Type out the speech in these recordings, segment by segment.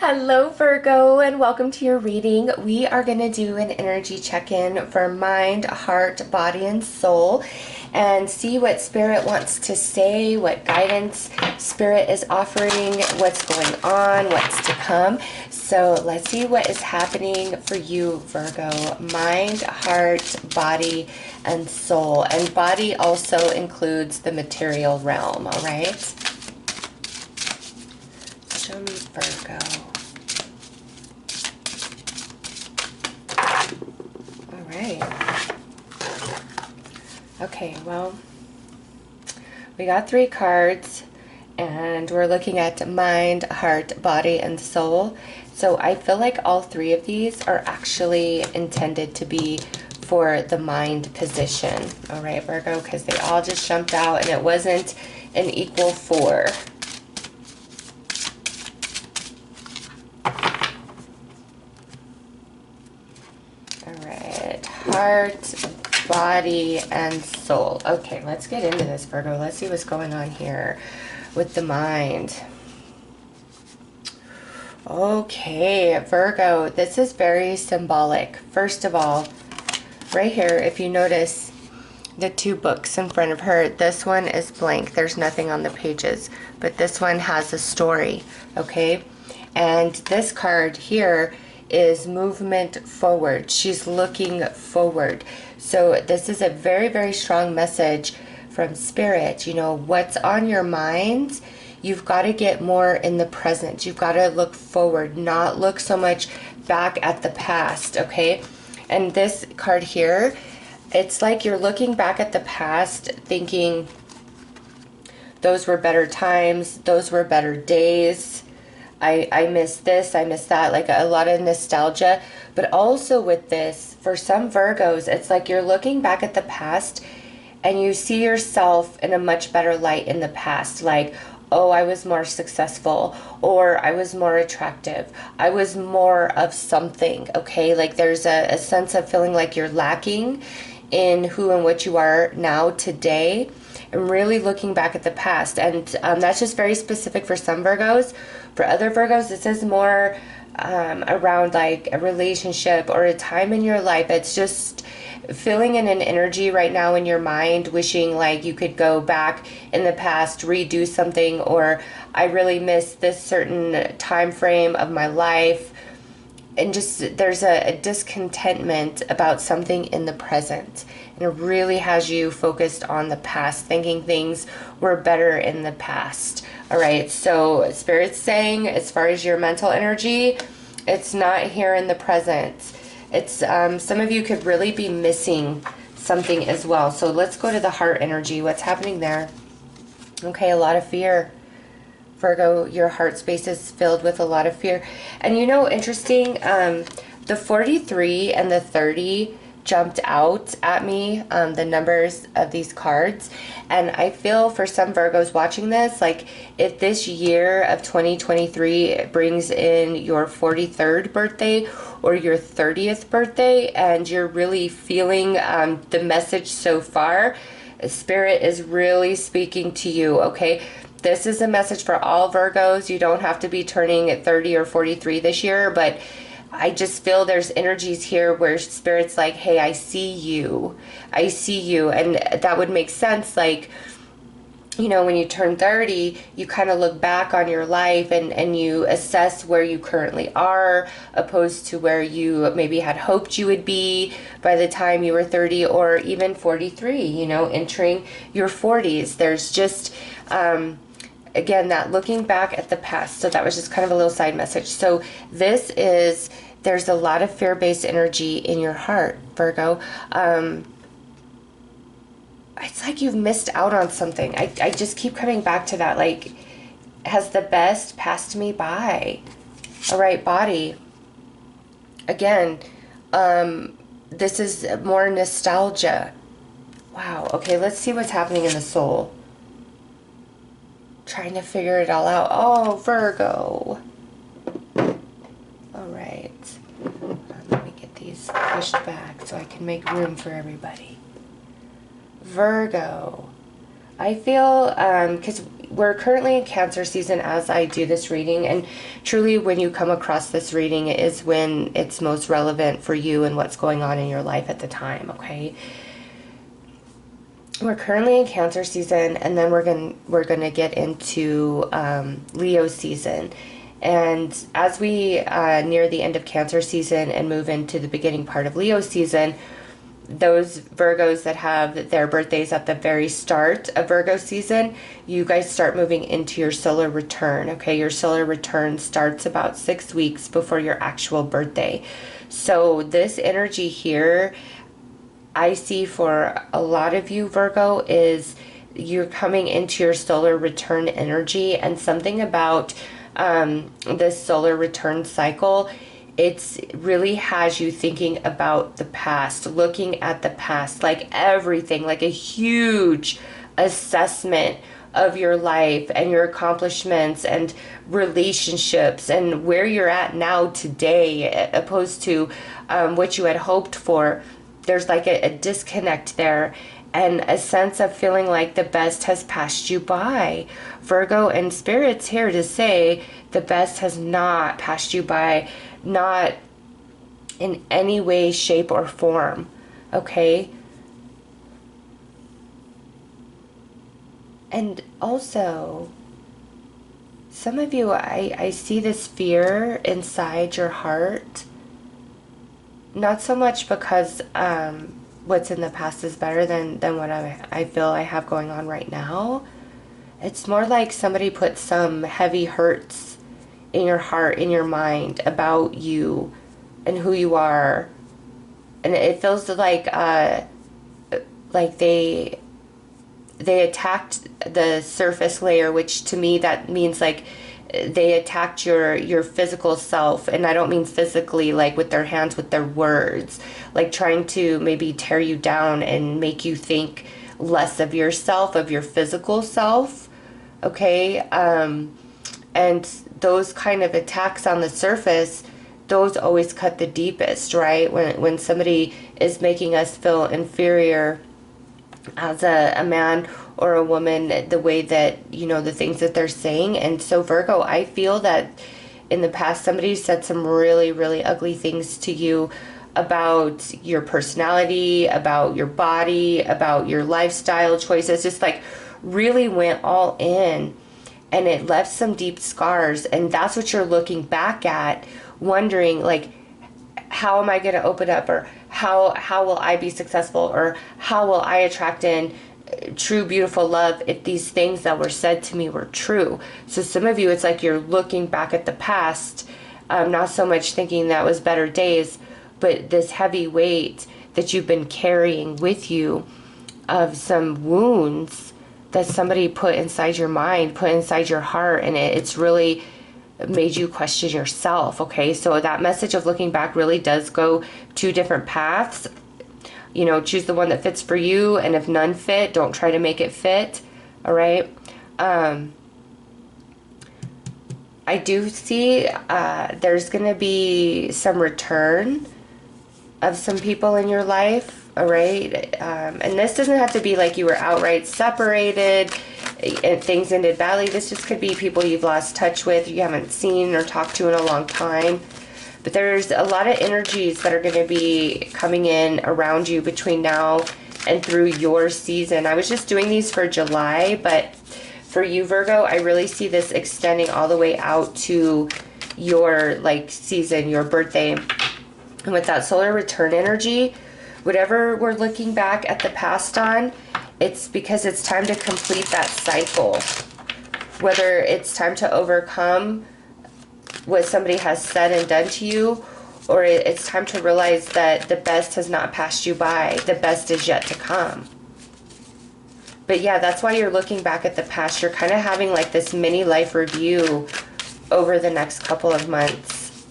Hello, Virgo, and welcome to your reading. We are going to do an energy check-in for mind, heart, body, and soul, and see what Spirit wants to say, what guidance Spirit is offering, what's going on, what's to come. So let's see what is happening for you, Virgo. Mind, heart, body, and soul. And body also includes the material realm, all right? Show me Virgo. All right. Okay, well, we got 3 cards, and we're looking at mind, heart, body, and soul. So I feel like all 3 of these are actually intended to be for the mind position. All right, Virgo, because they all just jumped out, and it wasn't an equal 4. Heart, body, and soul. Okay, let's get into this, Virgo. Let's see what's going on here with the mind. Okay, Virgo, this is very symbolic. First of all, right here, if you notice the 2 books in front of her, this one is blank. There's nothing on the pages, but this one has a story, okay? And this card here is movement forward. She's looking forward. So this is a very, very strong message from Spirit. You know, what's on your mind, you've got to get more in the present. You've got to look forward, not look so much back at the past, okay? And this card here, it's like you're looking back at the past thinking those were better times, those were better days. I miss this, I miss that, like a lot of nostalgia. But also with this, for some Virgos, it's like you're looking back at the past and you see yourself in a much better light in the past. Like, oh, I was more successful, or I was more attractive, I was more of something, okay? Like there's a sense of feeling like you're lacking in who and what you are now today, and really looking back at the past. And that's just very specific for some Virgos. For other Virgos, this is more around like a relationship or a time in your life. It's just feeling in an energy right now in your mind, wishing like you could go back in the past, redo something, or I really miss this certain time frame of my life. And just there's a discontentment about something in the present. And it really has you focused on the past, thinking things were better in the past. All right, so Spirit's saying as far as your mental energy, it's not here in the present. It's some of you could really be missing something as well. So let's go to the heart energy. What's happening there? Okay, a lot of fear. Virgo, your heart space is filled with a lot of fear. And you know, interesting, the 43 and the 30 jumped out at me, the numbers of these cards. And I feel for some Virgos watching this, like if this year of 2023 brings in your 43rd birthday or your 30th birthday, and you're really feeling the message so far, Spirit is really speaking to you, okay? This is a message for all Virgos. You don't have to be turning at 30 or 43 this year, but I just feel there's energies here where Spirit's like, hey, I see you. I see you. And that would make sense. Like, you know, when you turn 30, you kind of look back on your life and you assess where you currently are, opposed to where you maybe had hoped you would be by the time you were 30 or even 43, you know, entering your 40s. There's just, again, that looking back at the past. So that was just kind of a little side message. So this is, there's a lot of fear-based energy in your heart, Virgo. It's like you've missed out on something. I just keep coming back to that. Like, has the best passed me by? All right, body. Again, this is more nostalgia. Wow. Okay, let's see what's happening in the soul. Trying to figure it all out. Oh, Virgo. All right. Let me get these pushed back so I can make room for everybody. Virgo. I feel, because we're currently in Cancer season as I do this reading, and truly when you come across this reading is when it's most relevant for you and what's going on in your life at the time, okay? We're currently in Cancer season, and then we're gonna get into Leo season. And as we near the end of Cancer season and move into the beginning part of Leo season, those Virgos that have their birthdays at the very start of Virgo season, you guys start moving into your solar return, okay? Your solar return starts about 6 weeks before your actual birthday. So this energy here, I see for a lot of you, Virgo, is you're coming into your solar return energy, and something about this solar return cycle, it's really has you thinking about the past, looking at the past, like everything, like a huge assessment of your life and your accomplishments and relationships and where you're at now today, opposed to what you had hoped for. There's like a disconnect there, and a sense of feeling like the best has passed you by. Virgo, and Spirit's here to say the best has not passed you by, not in any way, shape, or form, okay? And also, some of you, I see this fear inside your heart. Not so much because what's in the past is better than what I feel I have going on right now. It's more like somebody put some heavy hurts in your heart, in your mind about you and who you are. And it feels like they attacked the surface layer, which to me that means like they attacked your physical self. And I don't mean physically like with their hands, with their words, like trying to maybe tear you down and make you think less of yourself, of your physical self, okay? And those kind of attacks on the surface, those always cut the deepest, right? When somebody is making us feel inferior as a man or a woman, the way that, you know, the things that they're saying. And so Virgo, I feel that in the past somebody said some really, really ugly things to you about your personality, about your body, about your lifestyle choices, just like really went all in, and it left some deep scars. And that's what you're looking back at, wondering like, how am I going to open up, or how will I be successful, or how will I attract in true beautiful love if these things that were said to me were true. So some of you, it's like you're looking back at the past, not so much thinking that was better days, but this heavy weight that you've been carrying with you of some wounds that somebody put inside your mind, put inside your heart, and it's really made you question yourself, okay? So that message of looking back really does go two different paths. You know, choose the one that fits for you, and if none fit, don't try to make it fit, all right? I do see there's going to be some return of some people in your life, all right? And this doesn't have to be like you were outright separated and things ended badly. This just could be people you've lost touch with, you haven't seen or talked to in a long time. But there's a lot of energies that are going to be coming in around you between now and through your season. I was just doing these for July, but for you, Virgo, I really see this extending all the way out to your like season, your birthday. And with that solar return energy, whatever we're looking back at the past on, it's because it's time to complete that cycle. Whether it's time to overcome what somebody has said and done to you, or it's time to realize that the best has not passed you by. The best is yet to come. But yeah, that's why you're looking back at the past. You're kind of having like this mini life review over the next couple of months.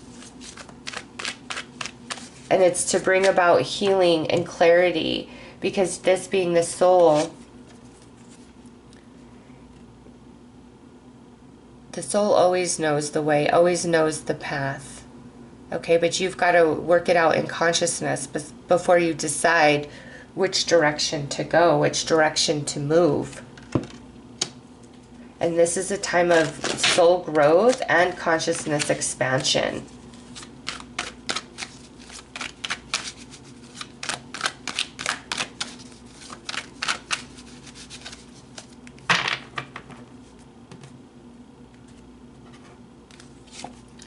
And it's to bring about healing and clarity, because this being the soul, the soul always knows the way, always knows the path. Okay, but you've got to work it out in consciousness before you decide which direction to go, which direction to move. And this is a time of soul growth and consciousness expansion.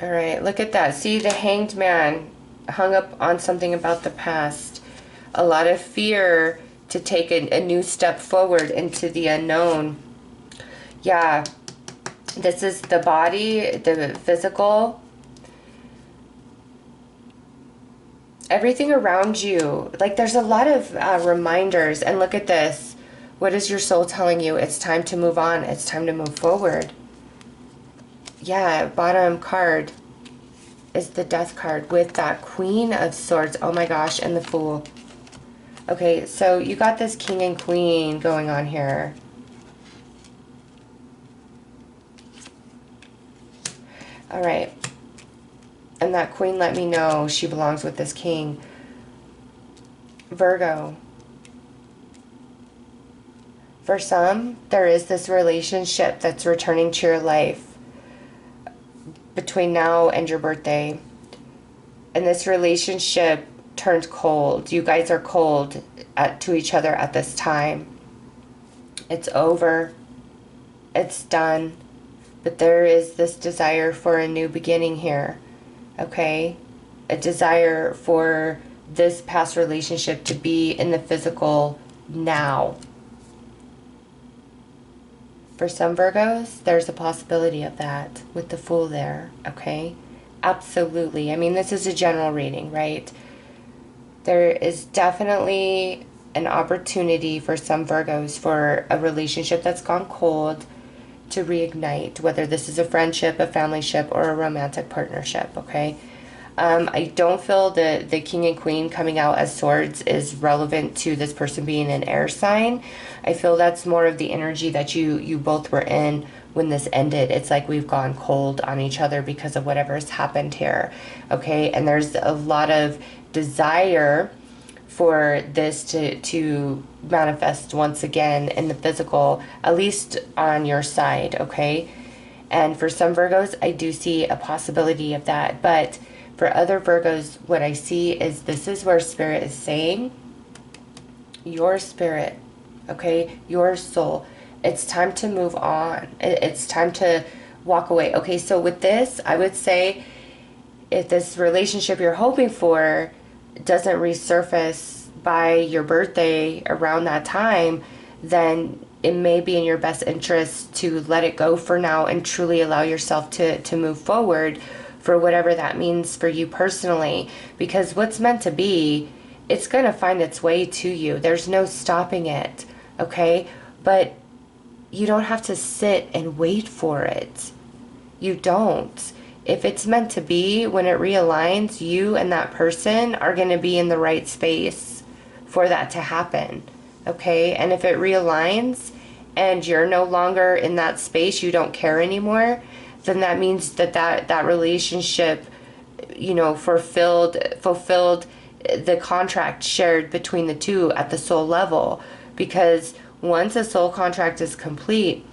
All right, look at that. See, the Hanged Man hung up on something about the past. A lot of fear to take a new step forward into the unknown. Yeah, this is the body, the physical. Everything around you. Like, there's a lot of reminders. And look at this. What is your soul telling you? It's time to move on. It's time to move forward. Yeah, bottom card is the Death card with that Queen of Swords. Oh my gosh, and the Fool. Okay, so you got this King and Queen going on here. All right. And that Queen let me know she belongs with this King. Virgo. For some, there is this relationship that's returning to your life between now and your birthday. And this relationship turned cold. You guys are cold to each other at this time. It's over. It's done. But there is this desire for a new beginning here. Okay? A desire for this past relationship to be in the physical now. For some Virgos, there's a possibility of that with the Fool there, okay? Absolutely. I mean, this is a general reading, right? There is definitely an opportunity for some Virgos for a relationship that's gone cold to reignite, whether this is a friendship, a family ship, or a romantic partnership, okay? I don't feel that the King and Queen coming out as swords is relevant to this person being an air sign. I feel that's more of the energy that you both were in when this ended. It's like we've gone cold on each other because of whatever's happened here, okay? And there's a lot of desire for this to manifest once again in the physical, at least on your side, okay? And for some Virgos, I do see a possibility of that. But for other Virgos, what I see is this is where Spirit is saying, your spirit, okay, your soul, it's time to move on. It's time to walk away. Okay, so with this, I would say if this relationship you're hoping for doesn't resurface by your birthday around that time, then it may be in your best interest to let it go for now and truly allow yourself to move forward for whatever that means for you personally. Because what's meant to be, it's going to find its way to you. There's no stopping it, okay? But you don't have to sit and wait for it. You don't. If it's meant to be, when it realigns, you and that person are going to be in the right space for that to happen, okay? And if it realigns and you're no longer in that space, you don't care anymore, then that means that relationship, you know, fulfilled the contract shared between the two at the soul level. Because once a soul contract is complete,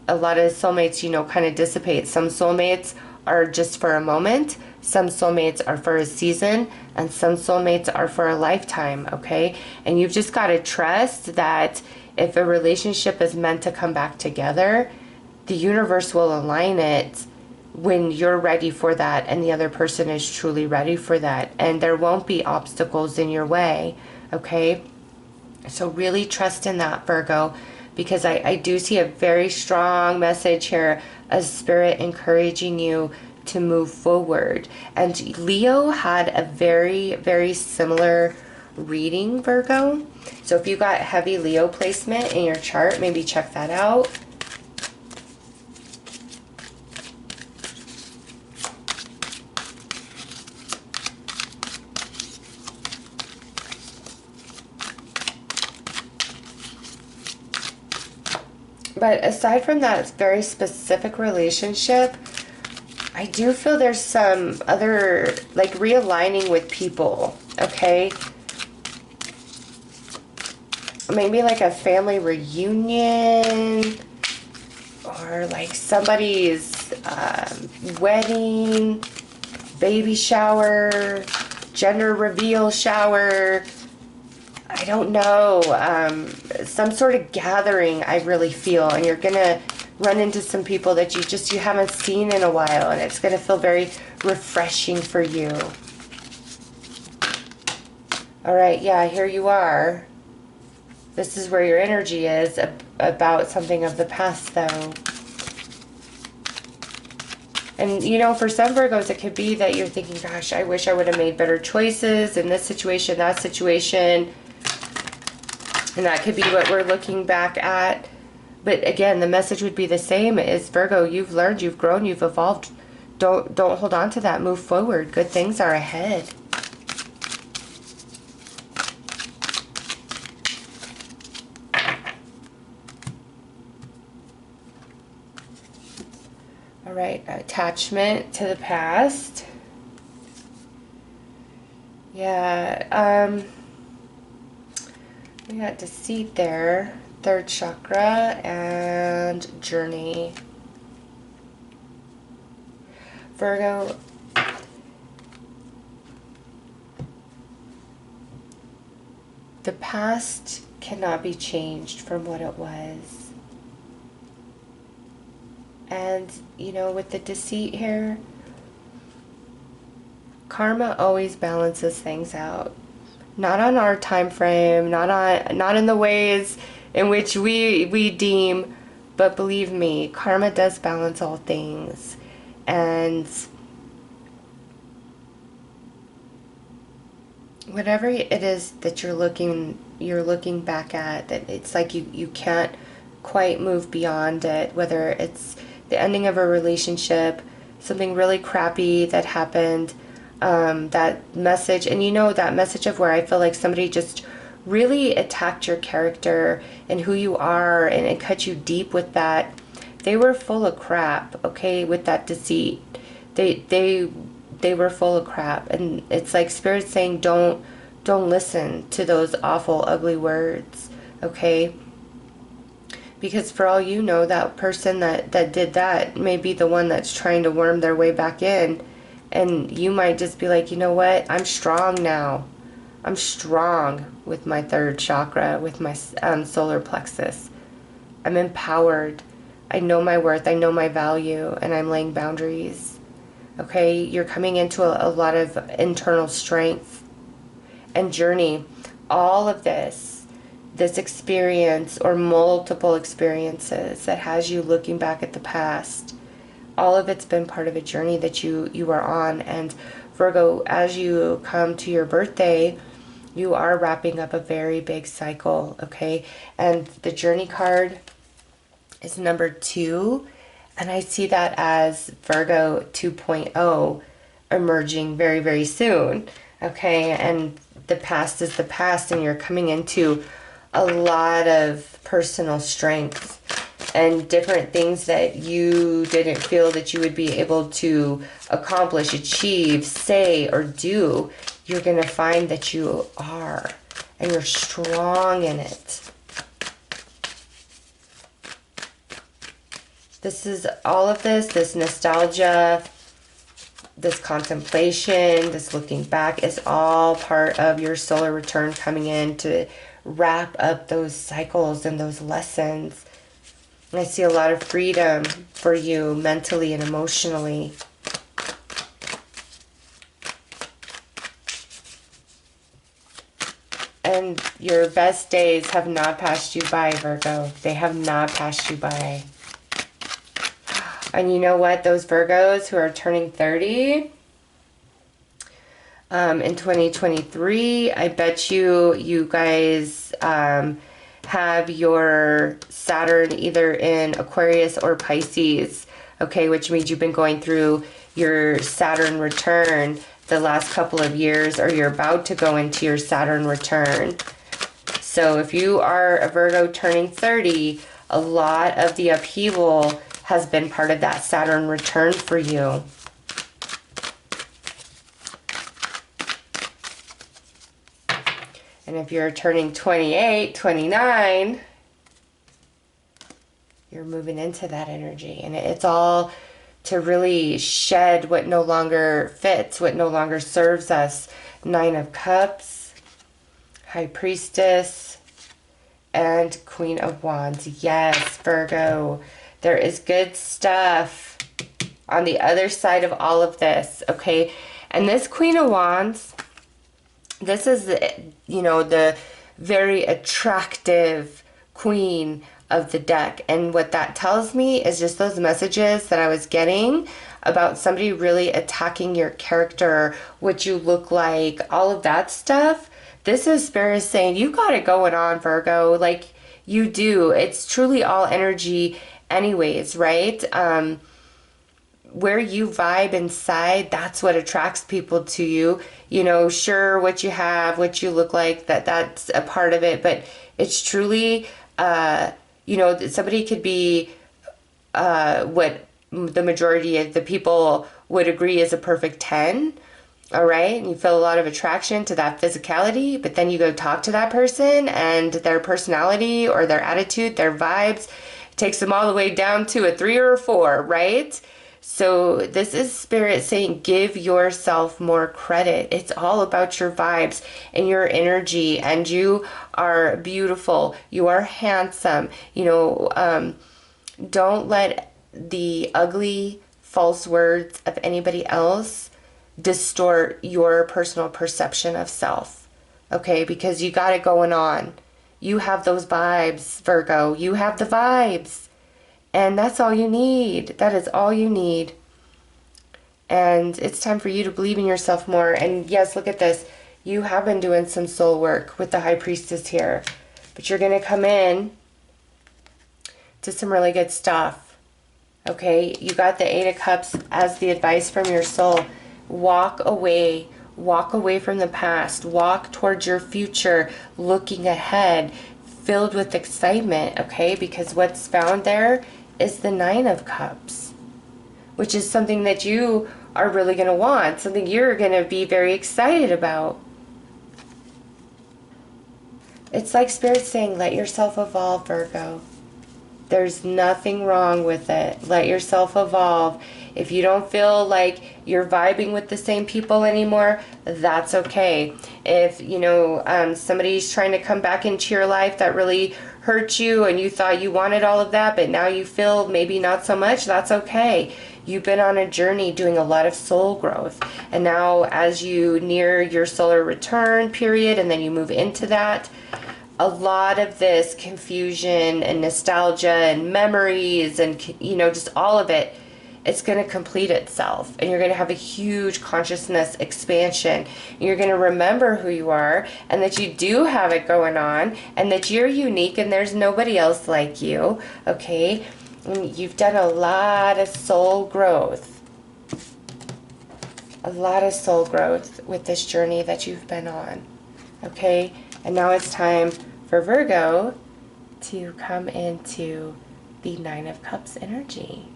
a lot of soulmates, you know, kind of dissipate. Some soulmates are just for a moment, some soulmates are for a season, and some soulmates are for a lifetime, okay? And you've just got to trust that if a relationship is meant to come back together, the universe will align it when you're ready for that and the other person is truly ready for that. And there won't be obstacles in your way, okay? So really trust in that, Virgo, because I do see a very strong message here of Spirit encouraging you to move forward. And Leo had a very, very similar reading, Virgo. So if you got heavy Leo placement in your chart, maybe check that out. But aside from that very specific relationship, I do feel there's some other, like, realigning with people, okay? Maybe like a family reunion. or like somebody's wedding, baby shower, gender reveal shower. I don't know. Some sort of gathering, I really feel. And you're going to run into some people that you haven't seen in a while. And it's going to feel very refreshing for you. All right, yeah, here you are. This is where your energy is about something of the past, though. And, you know, for some Virgos, it could be that you're thinking, gosh, I wish I would have made better choices in this situation, that situation. And that could be what we're looking back at. But again, the message would be the same is, Virgo, you've learned, you've grown, you've evolved. Don't hold on to that. Move forward. Good things are ahead. All right, attachment to the past. Yeah, we got deceit there, third chakra, and journey. Virgo, the past cannot be changed from what it was. And, you know, with the deceit here, karma always balances things out. Not on our time frame, not in the ways in which we deem, but believe me, karma does balance all things. And whatever it is that you're looking back at, that it's like you can't quite move beyond it, whether it's the ending of a relationship, something really crappy that happened, that message, and you know, that message of where I feel like somebody just really attacked your character and who you are, and it cut you deep with that. They were full of crap, okay, with that deceit. They were full of crap, and it's like Spirit saying, don't listen to those awful, ugly words, okay? Because for all you know, that person that did that may be the one that's trying to worm their way back in. And you might just be like, you know what? I'm strong now. I'm strong with my third chakra, with my solar plexus. I'm empowered. I know my worth. I know my value. And I'm laying boundaries. Okay? You're coming into a lot of internal strength and journey. All of this experience or multiple experiences that has you looking back at the past, all of it's been part of a journey that you are on. And Virgo, as you come to your birthday, you are wrapping up a very big cycle, okay? And the journey card is number 2, and I see that as Virgo 2.0 emerging very, very soon, okay? And the past is the past, and you're coming into a lot of personal strength and different things that you didn't feel that you would be able to accomplish, achieve, say, or do. You're going to find that you are, and you're strong in it. This is all of this nostalgia, this contemplation, this looking back is all part of your solar return coming in to wrap up those cycles and those lessons. And I see a lot of freedom for you mentally and emotionally. And your best days have not passed you by, Virgo. They have not passed you by. And you know what? Those Virgos who are turning 30 in 2023, I bet you guys have your Saturn either in Aquarius or Pisces, okay, which means you've been going through your Saturn return the last couple of years, or you're about to go into your Saturn return. So if you are a Virgo turning 30, a lot of the upheaval has been part of that Saturn return for you. And if you're turning 28, 29, your moving into that energy. And it's all to really shed what no longer fits, what no longer serves us. Nine of Cups, High Priestess, and Queen of Wands. Yes, Virgo. There is good stuff on the other side of all of this, okay? And this Queen of Wands, this is, you know, the very attractive queen of the deck. And what that tells me is just those messages that I was getting about somebody really attacking your character, what you look like, all of that stuff. This is Spirit saying, you got it going on, Virgo. Like, you do. It's truly all energy anyways, right? Where you vibe inside, that's what attracts people to you. You know, sure, what you have, what you look like, that's a part of it, but it's truly, you know, somebody could be what the majority of the people would agree is a perfect 10, all right? And you feel a lot of attraction to that physicality, but then you go talk to that person and their personality or their attitude, their vibes, takes them all the way down to a 3 or a 4, right? So this is Spirit saying, give yourself more credit. It's all about your vibes and your energy, and you are beautiful. You are handsome. You know, don't let the ugly, false words of anybody else distort your personal perception of self, okay? Because you got it going on. You have those vibes, Virgo. You have the vibes. And that's all you need. That is all you need. And it's time for you to believe in yourself more. And yes, look at this. You have been doing some soul work with the High Priestess here. But you're going to come in to some really good stuff. Okay? You got the Eight of Cups as the advice from your soul. Walk away. Walk away from the past. Walk towards your future, looking ahead, filled with excitement, okay? Because what's found there is the Nine of Cups, which is something that you are really going to want, something you're going to be very excited about. It's like Spirit saying, let yourself evolve, Virgo. There's nothing wrong with it. Let yourself evolve. If you don't feel like you're vibing with the same people anymore, that's okay. If, you know, somebody's trying to come back into your life that really hurt you and you thought you wanted all of that, but now you feel maybe not so much, that's okay. You've been on a journey doing a lot of soul growth. And now as you near your solar return period and then you move into that, a lot of this confusion and nostalgia and memories and, you know, just all of it, it's going to complete itself. And you're going to have a huge consciousness expansion. You're going to remember who you are and that you do have it going on and that you're unique and there's nobody else like you, okay? And you've done a lot of soul growth. A lot of soul growth with this journey that you've been on, okay? And now it's time for Virgo to come into the Nine of Cups energy.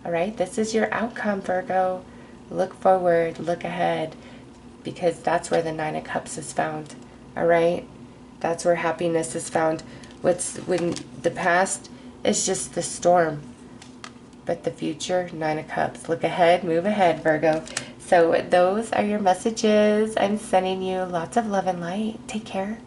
All right, this is your outcome, Virgo. Look forward, look ahead, because that's where the Nine of Cups is found. All right, that's where happiness is found. When the past is just the storm, but the future, Nine of Cups. Look ahead, move ahead, Virgo. So those are your messages. I'm sending you lots of love and light. Take care.